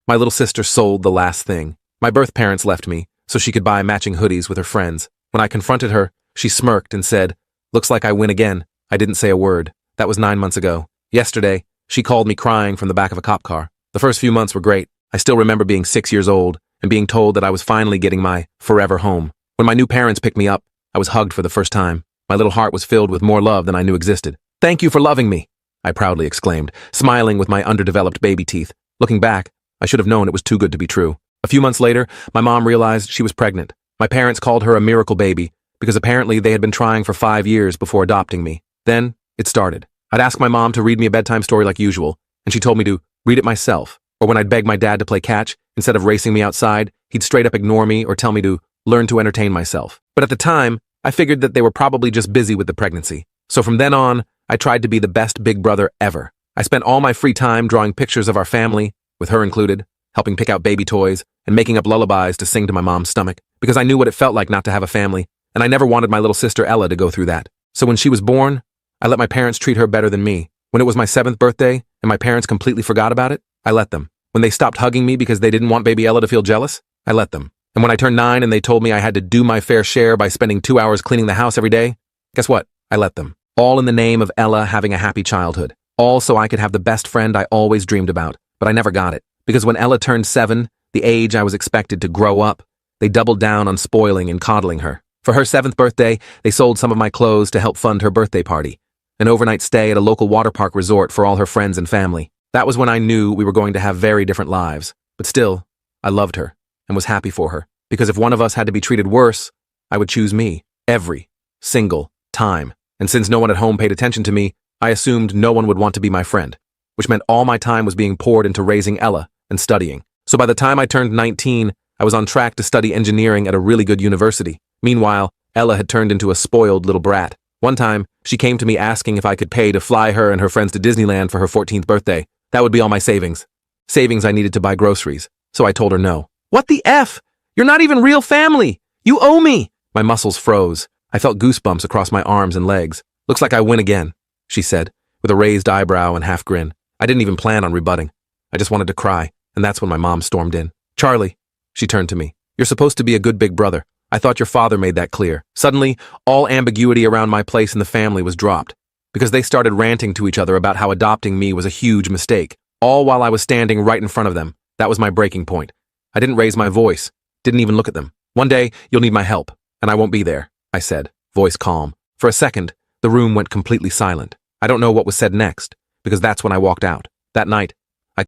My little sister sold the last thing. My birth parents left me so she could buy matching hoodies with her friends. When I confronted her, she smirked and said, "Looks like I win again." I didn't say a word. That was 9 months ago. Yesterday, she called me crying from the back of a cop car. The first few months were great. I still remember being 6 years old and being told that I was finally getting my forever home. When my new parents picked me up, I was hugged for the first time. My little heart was filled with more love than I knew existed. "Thank you for loving me," I proudly exclaimed, smiling with my underdeveloped baby teeth. Looking back, I should have known it was too good to be true. A few months later, my mom realized she was pregnant. My parents called her a miracle baby because apparently they had been trying for 5 years before adopting me. Then, it started. I'd ask my mom to read me a bedtime story like usual, and she told me to read it myself. Or when I'd beg my dad to play catch, instead of racing me outside, he'd straight up ignore me or tell me to learn to entertain myself. But at the time, I figured that they were probably just busy with the pregnancy. So from then on, I tried to be the best big brother ever. I spent all my free time drawing pictures of our family, with her included, helping pick out baby toys, and making up lullabies to sing to my mom's stomach, because I knew what it felt like not to have a family, and I never wanted my little sister Ella to go through that. So when she was born, I let my parents treat her better than me. When it was my 7th birthday, and my parents completely forgot about it, I let them. When they stopped hugging me because they didn't want baby Ella to feel jealous, I let them. And when I turned 9 and they told me I had to do my fair share by spending 2 hours cleaning the house every day, guess what? I let them. All in the name of Ella having a happy childhood. All so I could have the best friend I always dreamed about, but I never got it. Because when Ella turned 7, the age I was expected to grow up, they doubled down on spoiling and coddling her. For her 7th birthday, they sold some of my clothes to help fund her birthday party. An overnight stay at a local water park resort for all her friends and family. That was when I knew we were going to have very different lives. But still, I loved her and was happy for her. Because if one of us had to be treated worse, I would choose me. Every single time. And since no one at home paid attention to me, I assumed no one would want to be my friend, which meant all my time was being poured into raising Ella and studying. So by the time I turned 19, I was on track to study engineering at a really good university. Meanwhile, Ella had turned into a spoiled little brat. One time, she came to me asking if I could pay to fly her and her friends to Disneyland for her 14th birthday. That would be all my savings. Savings I needed to buy groceries. So I told her no. "What the F? You're not even real family! You owe me!" My muscles froze. I felt goosebumps across my arms and legs. "Looks like I win again," she said, with a raised eyebrow and half grin. I didn't even plan on rebutting. I just wanted to cry, and that's when my mom stormed in. "Charlie," she turned to me, "you're supposed to be a good big brother. I thought your father made that clear." Suddenly, all ambiguity around my place in the family was dropped, because they started ranting to each other about how adopting me was a huge mistake, all while I was standing right in front of them. That was my breaking point. I didn't raise my voice, didn't even look at them. "One day, you'll need my help, and I won't be there," I said, voice calm. For a second, the room went completely silent. I don't know what was said next, because that's when I walked out. That night,